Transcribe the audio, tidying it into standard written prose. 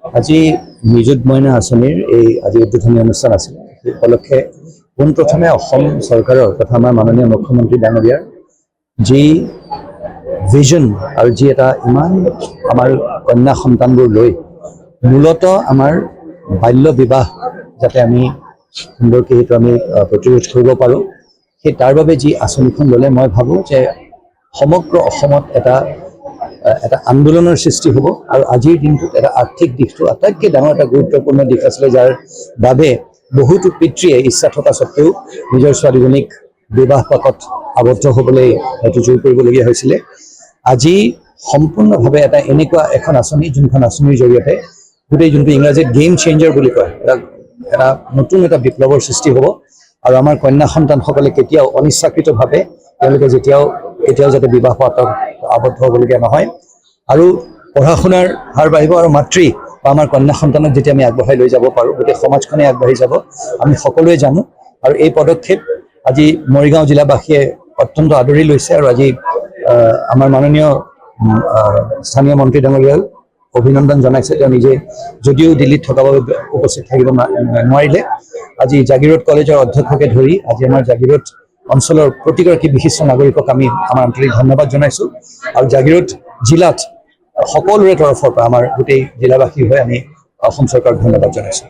আজি নিযুত মইনা আঁচনিৰ এই আজি উদ্বোধনী অনুষ্ঠান আছিল। সেই উপলক্ষে পোনপ্ৰথমে অসম চৰকাৰৰ তথা আমাৰ মাননীয় মুখ্যমন্ত্ৰী ডাঙৰীয়াৰ যি ভিজন আৰু যি এটা ইমান আমাৰ কন্যা সন্তানবোৰ লৈ মূলতঃ আমাৰ বাল্য বিবাহ যাতে আমি সুন্দৰকৈ সেইটো আমি প্ৰতিৰোধ কৰিব পাৰোঁ, সেই তাৰ বাবে যি আঁচনিখন ল'লে মই ভাবোঁ যে সমগ্ৰ অসমত এটা আন্দোলনৰ সৃষ্টি হ'ব। আৰু আজিৰ দিনটোত এটা আৰ্থিক দিশটো আটাইতকৈ ডাঙৰ এটা গুৰুত্বপূৰ্ণ দিশ আছিলে, যাৰ বাবে বহুতো পিতৃয়ে ইচ্ছা থকা স্বত্বেও নিজৰ ছোৱালীজনীক বিবাহ পাশত আবদ্ধ হ'বলৈ হয়তো জোৰ কৰিবলগীয়া হৈছিলে। আজি সম্পূৰ্ণভাৱে এটা এনেকুৱা এখন আঁচনি, যোনখন আঁচনিৰ জৰিয়তে গোটেই যোনটো ইংৰাজীত গেম চেঞ্জাৰ বুলি কয়, এটা নতুন এটা বিপ্লৱৰ সৃষ্টি হ'ব। আৰু আমাৰ কন্যা সন্তানসকলে কেতিয়াও অনিচ্ছাকৃতভাৱে তেওঁলোকে কেতিয়াও যাতে বিবাহ পাশত আবদ্ধ হ'বলগীয়া নহয়। আৰু পঢ়া শুনাৰ হাৰ বাঢ়িব আৰু মাতৃ বা আমাৰ কন্যা সন্তানক যেতিয়া আমি আগবঢ়াই লৈ যাব পাৰোঁ, গোটেই সমাজখনে আগবাঢ়ি যাব, আমি সকলোৱে জানো। আৰু এই পদক্ষেপ আজি মৰিগাঁও জিলাবাসীয়ে অত্যন্ত আদৰি লৈছে। আৰু আজি আমাৰ মাননীয় স্থানীয় মন্ত্ৰী ডাঙৰীয়াক অভিনন্দন জনাইছে। তেওঁ নিজে যদিও দিল্লীত থকাৰ বাবে উপস্থিত থাকিব নোৱাৰিলে, আজি জাগিৰোড কলেজৰ অধ্যক্ষকে ধৰি আজি আমাৰ জাগিৰোড অঞ্চলৰ প্ৰতিগৰাকী বিশিষ্ট নাগৰিকক আমি আমাৰ আন্তৰিক ধন্যবাদ জনাইছোঁ। আৰু জাগিৰোড জিলাত সকলোৰে তৰফৰ পৰা আমাৰ গোটেই জিলাবাসীৰ হৈ আমি অসম চৰকাৰক ধন্যবাদ জনাইছোঁ।